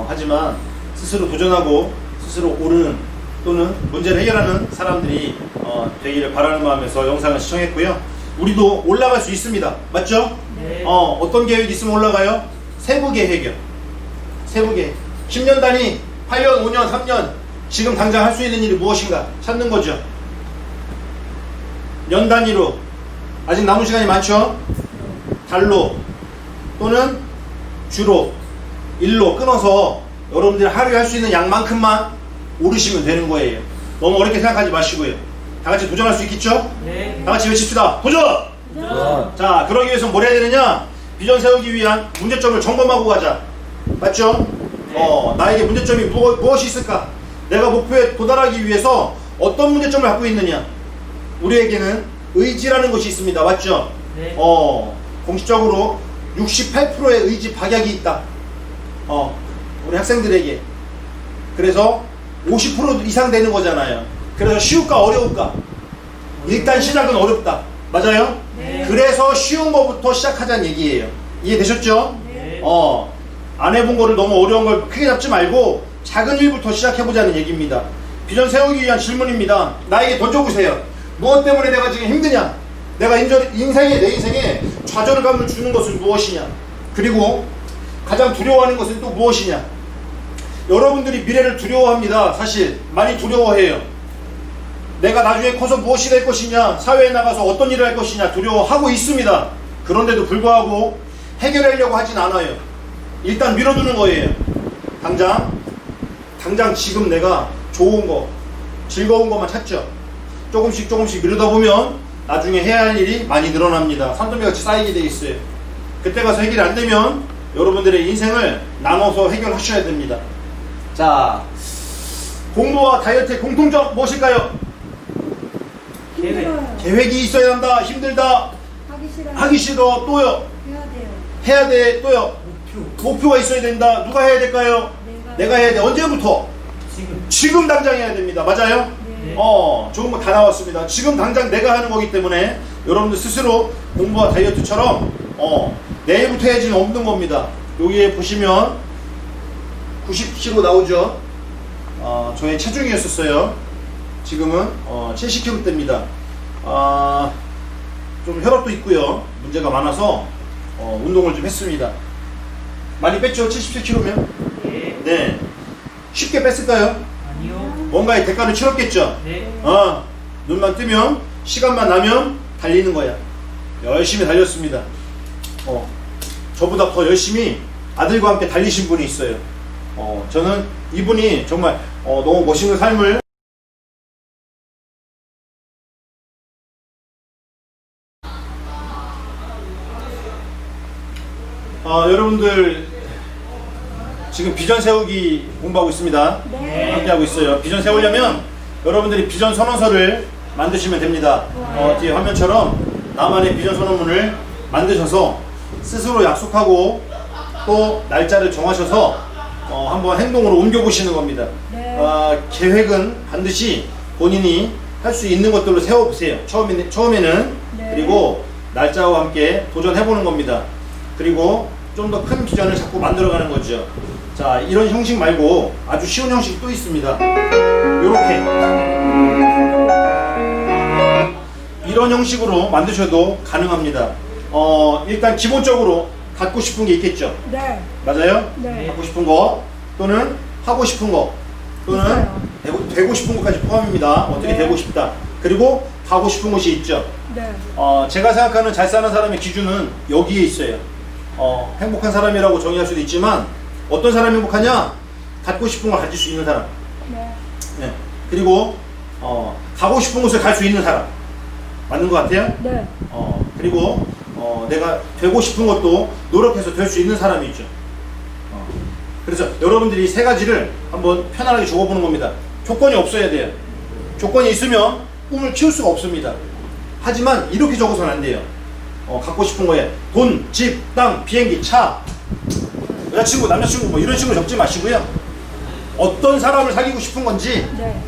하지만 스스로 도전하고 스스로 오르는 또는 문제를 해결하는 사람들이 되기를 바라는 마음에서 영상을 시청했고요. 우리도 올라갈 수 있습니다. 맞죠? 네. 어떤 계획이 있으면 올라가요? 세부 계획이요. 세부 계획. 10년 단위, 8년, 5년, 3년 지금 당장 할 수 있는 일이 무엇인가 찾는 거죠. 년 단위로 아직 남은 시간이 많죠? 달로 또는 주로 일로 끊어서 여러분들이 하루에 할 수 있는 양만큼만 오르시면 되는 거예요. 너무 어렵게 생각하지 마시고요. 다 같이 도전할 수 있겠죠? 네. 다 같이 외칩시다. 도전! 자, 그러기 위해서 뭘 해야 되느냐? 비전 세우기 위한 문제점을 점검하고 가자. 맞죠? 나에게 문제점이 무엇이 있을까? 내가 목표에 도달하기 위해서 어떤 문제점을 갖고 있느냐? 우리에게는 의지라는 것이 있습니다. 맞죠? 네. 공식적으로 68%의 의지 박약이 있다. 우리 학생들에게. 그래서 50% 이상 되는 거잖아요. 그래서 쉬울까 어려울까? 일단 시작은 어렵다. 맞아요? 네. 그래서 쉬운 거부터 시작하자는 얘기예요. 이해되셨죠? 네. 안 해본 거를 너무 어려운 걸 크게 잡지 말고 작은 일부터 시작해보자는 얘기입니다. 비전 세우기 위한 질문입니다. 나에게 던져보세요. 무엇 때문에 내가 지금 힘드냐? 내가 내 인생에 좌절감을 주는 것은 무엇이냐? 그리고 가장 두려워하는 것은 또 무엇이냐? 여러분들이 미래를 두려워합니다. 사실 많이 두려워해요. 내가 나중에 커서 무엇이 될 것이냐, 사회에 나가서 어떤 일을 할 것이냐 두려워하고 있습니다. 그런데도 불구하고 해결하려고 하진 않아요. 일단 밀어두는 거예요. 당장 지금 내가 좋은 거, 즐거운 것만 찾죠. 조금씩 미루다 보면 나중에 해야 할 일이 많이 늘어납니다. 산더미같이 쌓이게 돼 있어요. 그때 가서 해결이 안 되면 여러분들의 인생을 나눠서 해결하셔야 됩니다. 자, 공부와 다이어트의 공통점 무엇일까요? 힘들어요. 계획이 있어야 한다. 힘들다. 하기 싫어요. 하기 싫어. 또요. 해야 돼요. 해야 돼. 또요. 목표가 있어야 된다. 누가 해야 될까요? 내가 해야 돼. 언제부터? 지금 당장 해야 됩니다. 맞아요? 네. 좋은 거 다 나왔습니다. 지금 당장 내가 하는 거기 때문에 여러분들 스스로 공부와 다이어트처럼 내일부터 해야지는 없는 겁니다. 여기에 보시면 90kg 나오죠. 저의 체중이었었어요. 지금은 70kg대입니다. 좀 혈압도 있고요. 문제가 많아서 운동을 좀 했습니다. 많이 뺐죠? 77kg면? 네. 쉽게 뺐을까요? 아니요. 뭔가의 대가를 치렀겠죠? 네. 눈만 뜨면 시간만 나면 달리는 거야. 열심히 달렸습니다. 저보다 더 열심히 아들과 함께 달리신 분이 있어요. 저는 이분이 정말 너무 멋있는 삶을 여러분들 지금 비전 세우기 공부하고 있습니다. 네. 함께 하고 있어요. 비전 세우려면 여러분들이 비전 선언서를 만드시면 됩니다. 뒤에 화면처럼 나만의 비전 선언문을 만드셔서 스스로 약속하고 또 날짜를 정하셔서 한번 행동으로 옮겨보시는 겁니다. 네. 계획은 반드시 본인이 할 수 있는 것들로 세워보세요. 처음에는 네. 그리고 날짜와 함께 도전해보는 겁니다. 그리고 좀 더 큰 비전을 자꾸 만들어가는 거죠. 자, 이런 형식 말고 아주 쉬운 형식이 또 있습니다. 요렇게 이런 형식으로 만드셔도 가능합니다. 일단 기본적으로 갖고 싶은 게 있겠죠. 네. 맞아요? 네. 갖고 싶은 거 또는 하고 싶은 거 또는 있어요. 되고 싶은 것까지 포함입니다. 어떻게 네. 되고 싶다. 그리고 가고 싶은 곳이 있죠. 네. 제가 생각하는 잘 사는 사람의 기준은 여기에 있어요. 행복한 사람이라고 정의할 수도 있지만 어떤 사람이 행복하냐? 갖고 싶은 걸 가질 수 있는 사람. 네. 네. 그리고 가고 싶은 곳에 갈 수 있는 사람. 맞는 것 같아요? 네. 그리고 내가 되고 싶은 것도 노력해서 될 수 있는 사람이 있죠. 그래서 여러분들이 세 가지를 한번 편안하게 적어보는 겁니다. 조건이 없어야 돼요. 조건이 있으면 꿈을 키울 수가 없습니다. 하지만 이렇게 적어서는 안 돼요. 갖고 싶은 거에 돈, 집, 땅, 비행기, 차, 여자친구, 남자친구 뭐 이런 식으로 적지 마시고요. 어떤 사람을 사귀고 싶은 건지, 네.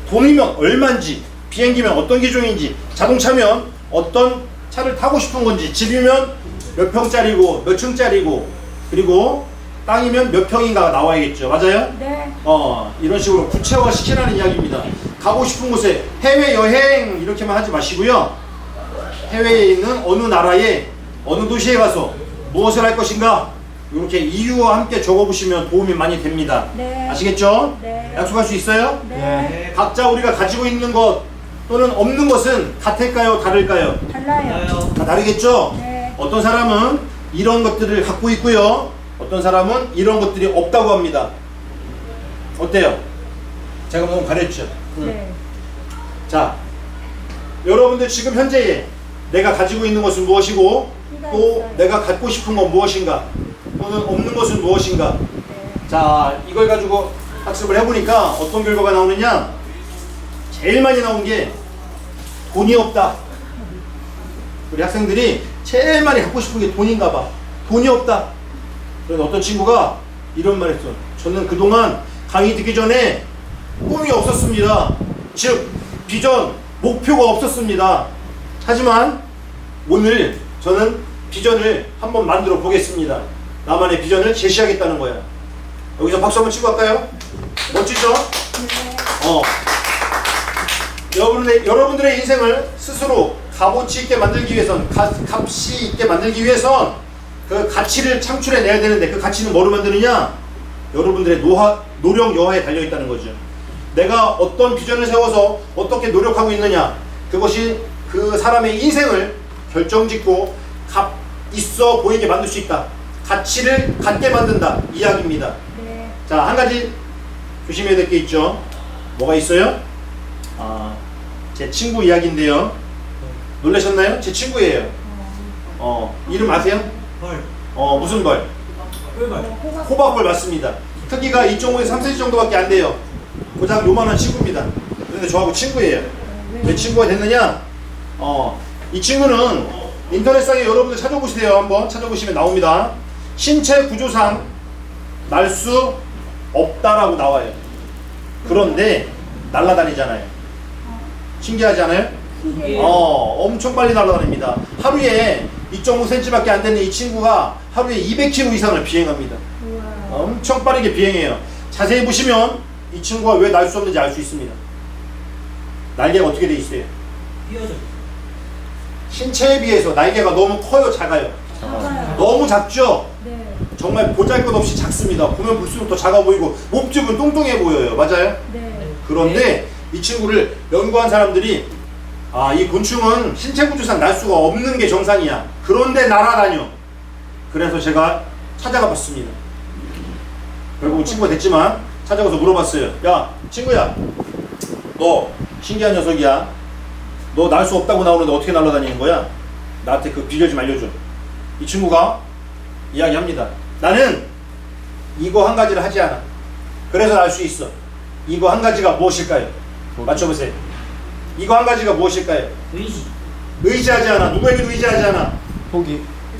돈이면 얼마인지, 비행기면 어떤 기종인지, 자동차면 어떤 차를 타고 싶은 건지, 집이면 몇 평짜리고 몇 층짜리고, 그리고 땅이면 몇 평인가가 나와야겠죠. 맞아요? 네. 이런 식으로 구체화 시키라는 이야기입니다. 가고 싶은 곳에 해외여행 이렇게만 하지 마시고요. 해외에 있는 어느 나라에 어느 도시에 가서 무엇을 할 것인가 이렇게 이유와 함께 적어보시면 도움이 많이 됩니다. 네. 아시겠죠? 네. 약속할 수 있어요? 네. 각자 우리가 가지고 있는 것 또는 없는 것은 같을까요? 다를까요? 달라요. 다 다르겠죠? 네. 어떤 사람은 이런 것들을 갖고 있고요. 어떤 사람은 이런 것들이 없다고 합니다. 어때요? 제가 너무 가렸죠? 네. 자, 여러분들 지금 현재에 내가 가지고 있는 것은 무엇이고 또 내가 갖고 싶은 건 무엇인가 또는 없는 것은 무엇인가. 자, 이걸 가지고 학습을 해보니까 어떤 결과가 나오느냐, 제일 많이 나온 게 돈이 없다, 우리 학생들이 제일 많이 갖고 싶은 게 돈인가 봐. 돈이 없다. 그래서 어떤 친구가 이런 말 했어. 저는 그동안 강의 듣기 전에 꿈이 없었습니다. 즉 비전, 목표가 없었습니다. 하지만 오늘 저는 비전을 한번 만들어 보겠습니다. 나만의 비전을 제시하겠다는 거야. 여기서 박수 한번 치고 갈까요? 멋지죠? 여러분들의 인생을 스스로 값어치 있게 만들기 위해선, 값이 있게 만들기 위해선 그 가치를 창출해내야 되는데, 그 가치는 뭐로 만드느냐? 여러분들의 노력 여하에 달려있다는 거죠. 내가 어떤 비전을 세워서 어떻게 노력하고 있느냐, 그것이 그 사람의 인생을 결정짓고 값 있어 보이게 만들 수 있다. 가치를 갖게 만든다. 이야기입니다. 네. 자, 한 가지 조심해야 될 게 있죠. 뭐가 있어요? 제 친구 이야기인데요. 놀라셨나요? 제 친구예요. 이름 아세요? 벌. 무슨 벌? 꿀벌. 호박벌 맞습니다. 크기가 2.5에서 3cm 정도밖에 안 돼요. 고작 요만한 친구입니다. 그런데 저하고 친구예요. 왜 친구가 됐느냐? 이 친구는 인터넷상에 여러분들 찾아보시세요. 한번 찾아보시면 나옵니다. 신체 구조상 날 수 없다라고 나와요. 그런데 날아다니잖아요. 신기하지 않아요? 엄청 빨리 날아다닙니다. 하루에 2.5cm밖에 안 되는 이 친구가 하루에 200km 이상을 비행합니다. 엄청 빠르게 비행해요. 자세히 보시면 이 친구가 왜 날 수 없는지 알 수 있습니다. 날개가 어떻게 돼 있어요? 휘어져. 신체에 비해서 날개가 너무 커요, 작아요? 작아요. 너무 작죠? 네. 정말 보잘것없이 작습니다. 보면 볼수록 더 작아 보이고 몸집은 뚱뚱해 보여요. 맞아요? 네. 그런데 이 친구를 연구한 사람들이 이 곤충은 신체 구조상 날 수가 없는 게 정상이야. 그런데 날아다녀. 그래서 제가 찾아가 봤습니다. 결국 친구가 됐지만 찾아가서 물어봤어요. 야, 친구야, 너 신기한 녀석이야. 너 날 수 없다고 나오는데 어떻게 날아다니는 거야? 나한테 그 비결 좀 알려줘. 이 친구가 이야기합니다. 나는 이거 한 가지를 하지 않아. 그래서 날 수 있어. 이거 한 가지가 무엇일까요? 맞춰보세요. 이거 한 가지가 무엇일까요? 의지. 의지하지 않아. 누구에게도 의지하지 않아.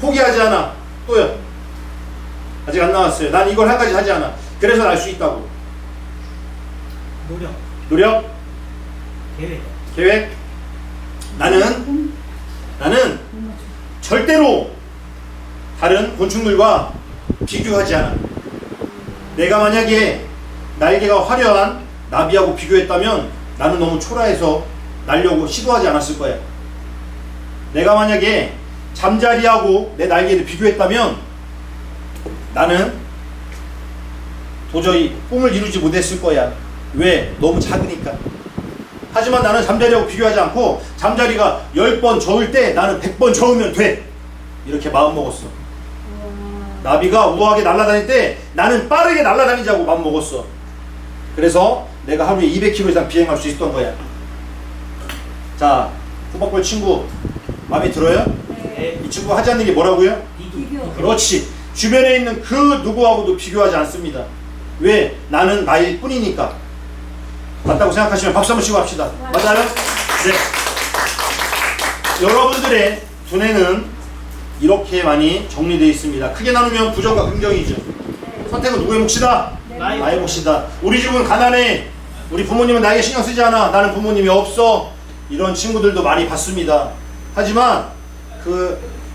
포기하지 않아. 또요. 아직 안 나왔어요. 난 이걸 한 가지 하지 않아. 그래서 날 수 있다고. 노력. 계획. 나는 절대로 다른 곤충들과 비교하지 않아. 내가 만약에 날개가 화려한 나비하고 비교했다면 나는 너무 초라해서 날려고 시도하지 않았을 거야. 내가 만약에 잠자리하고 내 날개를 비교했다면 나는 도저히 꿈을 이루지 못했을 거야. 왜? 너무 작으니까. 하지만 나는 잠자리하고 비교하지 않고 잠자리가 10번 저을 때 나는 100번 저으면 돼. 이렇게 마음먹었어. 나비가 우아하게 날아다닐 때 나는 빠르게 날아다니자고 마음먹었어. 그래서 내가 하루에 200km 이상 비행할 수 있었던 거야. 자, 호박벌 친구 마음에 들어요? 네. 이 친구가 하지 않는 게 뭐라고요? 비교. 그렇지. 주변에 있는 그 누구하고도 비교하지 않습니다. 왜? 나는 나일 뿐이니까. 맞다고 생각하시면 박수 한번 치고 합시다. 맞아요? 네. 여러분들의 두뇌는 이렇게 많이 정리되어 있습니다. 크게 나누면 부정과 긍정이죠. 선택은 누구의 몫이다? 나의 몫이다. 우리 집은 가난해. 우리 부모님은 나에게 신경 쓰지 않아. 나는 부모님이 없어. 이런 친구들도 많이 봤습니다. 하지만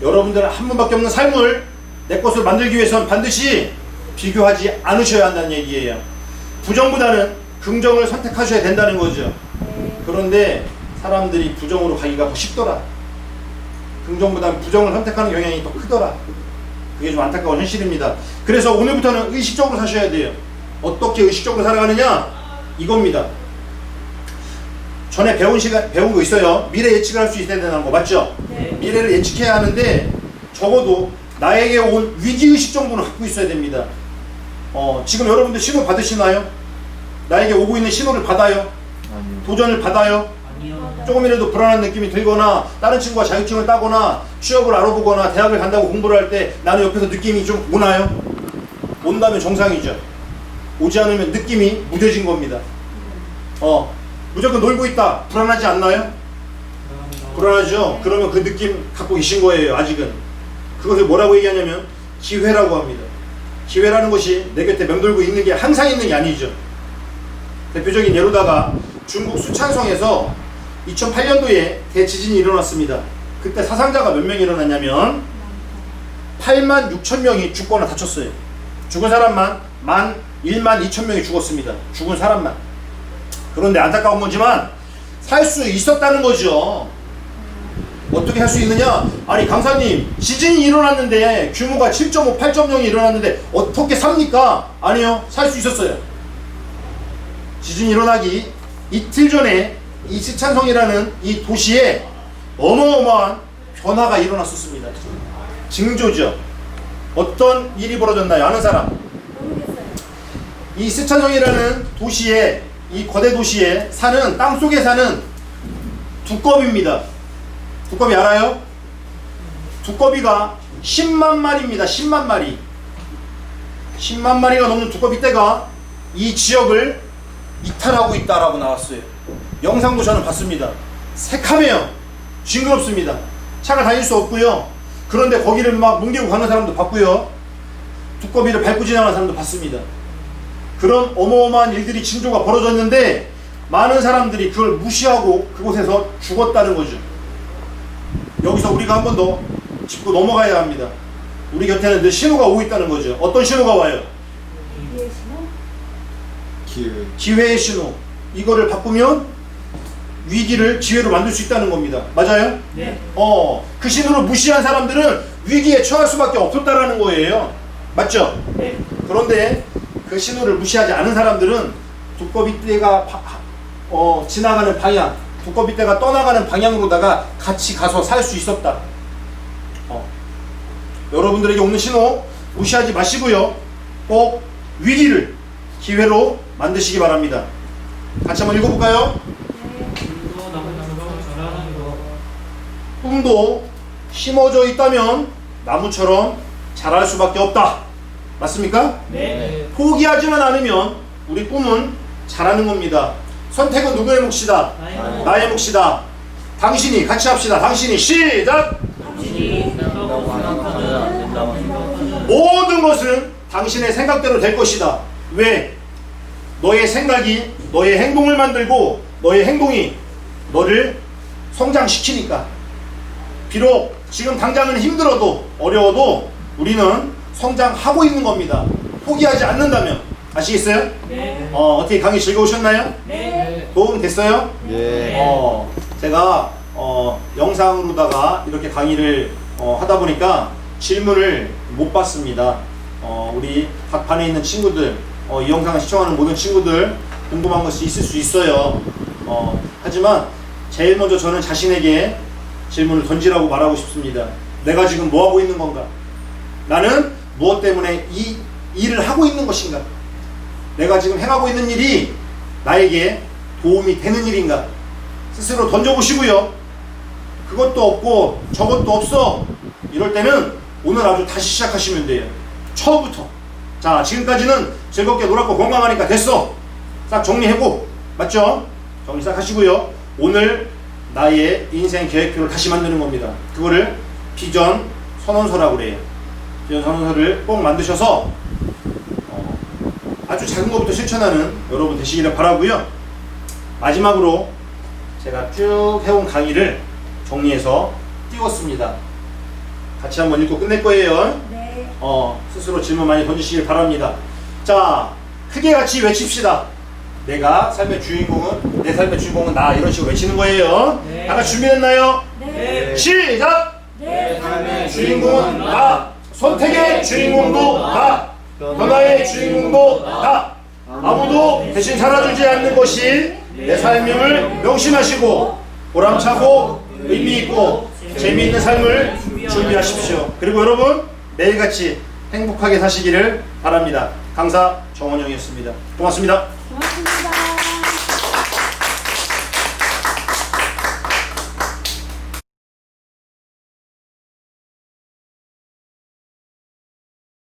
여러분들 한 번밖에 없는 삶을 내 것을 만들기 위해서는 반드시 비교하지 않으셔야 한다는 얘기예요. 부정보다는 긍정을 선택하셔야 된다는 거죠. 그런데 사람들이 부정으로 가기가 더 쉽더라. 긍정보다는 부정을 선택하는 경향이 더 크더라. 그게 좀 안타까운 현실입니다. 그래서 오늘부터는 의식적으로 사셔야 돼요. 어떻게 의식적으로 살아가느냐? 이겁니다. 전에 배운 거 있어요. 미래 예측을 할 수 있어야 되는 거 맞죠? 네. 미래를 예측해야 하는데 적어도 나에게 온 위기의식 정도는 갖고 있어야 됩니다. 지금 여러분들 신호 받으시나요? 나에게 오고 있는 신호를 받아요? 아니요. 도전을 받아요? 아니요. 조금이라도 불안한 느낌이 들거나 다른 친구가 자격증을 따거나 취업을 알아보거나 대학을 간다고 공부를 할 때 나는 옆에서 느낌이 좀 오나요? 온다면 정상이죠. 오지 않으면 느낌이 무뎌진 겁니다. 무조건 놀고 있다. 불안하지 않나요? 불안하죠? 그러면 그 느낌 갖고 계신 거예요. 아직은. 그것을 뭐라고 얘기하냐면 기회라고 합니다. 기회라는 것이 내 곁에 맴돌고 있는 게 항상 있는 게 아니죠. 대표적인 예로다가 중국 수촨성에서 2008년도에 대지진이 일어났습니다. 그때 사상자가 몇 명이 일어났냐면 8만 6천 명이 죽거나 다쳤어요. 죽은 사람만 1만 2천 명이 죽었습니다. 죽은 사람만. 그런데 안타까운 거지만 살 수 있었다는 거죠. 어떻게 할 수 있느냐? 아니 강사님, 지진이 일어났는데 규모가 7.5, 8.0이 일어났는데 어떻게 삽니까? 아니요, 살 수 있었어요. 지진이 일어나기 이틀 전에 이 수촨성이라는 이 도시에 어마어마한 변화가 일어났었습니다. 징조죠. 어떤 일이 벌어졌나요? 아는 사람? 이 수촨성이라는 도시에, 이 거대 도시에 사는, 땅속에 사는 두꺼비입니다. 두꺼비 알아요? 두꺼비가 10만 마리입니다. 10만 마리. 10만 마리가 넘는 두꺼비 떼가 이 지역을 이탈하고 있다라고 나왔어요. 영상도 저는 봤습니다. 새카매요. 징그럽습니다. 차가 다닐 수 없고요. 그런데 거기를 막 뭉개고 가는 사람도 봤고요. 두꺼비를 밟고 지나가는 사람도 봤습니다. 그런 어마어마한 일들이 징조가 벌어졌는데 많은 사람들이 그걸 무시하고 그곳에서 죽었다는 거죠. 여기서 우리가 한 번 더 짚고 넘어가야 합니다. 우리 곁에는 늘 신호가 오고 있다는 거죠. 어떤 신호가 와요? 기회의 신호. 이거를 바꾸면 위기를 기회로 만들 수 있다는 겁니다. 맞아요? 네. 그 신호를 무시한 사람들은 위기에 처할 수밖에 없었다라는 거예요. 맞죠? 네. 그런데 그 신호를 무시하지 않은 사람들은 두꺼비떼가 지나가는 방향, 두꺼비떼가 떠나가는 방향으로다가 같이 가서 살 수 있었다. 여러분들에게 오는 신호 무시하지 마시고요. 꼭 위기를 기회로 만드시기 바랍니다. 같이 한번 읽어볼까요? 꿈도 심어져 있다면 나무처럼 자랄 수밖에 없다. 맞습니까? 네. 포기하지만 않으면 우리 꿈은 자라는 겁니다. 선택은 누구의 몫이다? 나의 몫이다. 당신이, 같이 합시다. 당신이, 시작! 된다고 생각하면 안 된다고 생각하면 모든 것은 당신의 생각대로 될 것이다. 왜? 너의 생각이 너의 행동을 만들고 너의 행동이 너를 성장시키니까. 비록 지금 당장은 힘들어도 어려워도 우리는 성장하고 있는 겁니다. 포기하지 않는다면. 아시겠어요? 네. 어떻게 강의 즐거우셨나요? 네. 도움 됐어요? 예. 제가 영상으로다가 이렇게 강의를 하다 보니까 질문을 못 받습니다. 우리 각 반에 있는 친구들, 이 영상을 시청하는 모든 친구들 궁금한 것이 있을 수 있어요. 하지만 제일 먼저 저는 자신에게 질문을 던지라고 말하고 싶습니다. 내가 지금 뭐 하고 있는 건가? 나는 무엇 때문에 이 일을 하고 있는 것인가? 내가 지금 행하고 있는 일이 나에게 도움이 되는 일인가? 스스로 던져보시고요. 그것도 없고 저것도 없어. 이럴 때는 오늘 아주 다시 시작하시면 돼요. 처음부터. 자, 지금까지는 즐겁게 놀았고 건강하니까 됐어. 싹 정리하고. 맞죠? 정리 싹 하시고요. 오늘 나의 인생 계획표를 다시 만드는 겁니다. 그거를 비전 선언서라고 그래요. 비전 선언서를 꼭 만드셔서 아주 작은 것부터 실천하는 여러분 되시기를 바라고요. 마지막으로 제가 쭉 해온 강의를 정리해서 띄웠습니다. 같이 한번 읽고 끝낼 거예요. 네. 스스로 질문 많이 던지시길 바랍니다. 자, 크게 같이 외칩시다. 내가 삶의 주인공은, 내 삶의 주인공은 나. 이런 식으로 외치는 거예요. 네. 다 같이 준비됐나요? 네. 시작! 네. 삶의 주인공은 나. 선택의 주인공도 나. 변화의 주인공도 나. 아무도 대신 살아주지 않는 것이 내 삶임을 명심하시고 보람차고 의미있고 재미있는 삶을 준비하십시오. 그리고 여러분 매일같이 행복하게 사시기를 바랍니다. 강사 정원영이었습니다. 고맙습니다.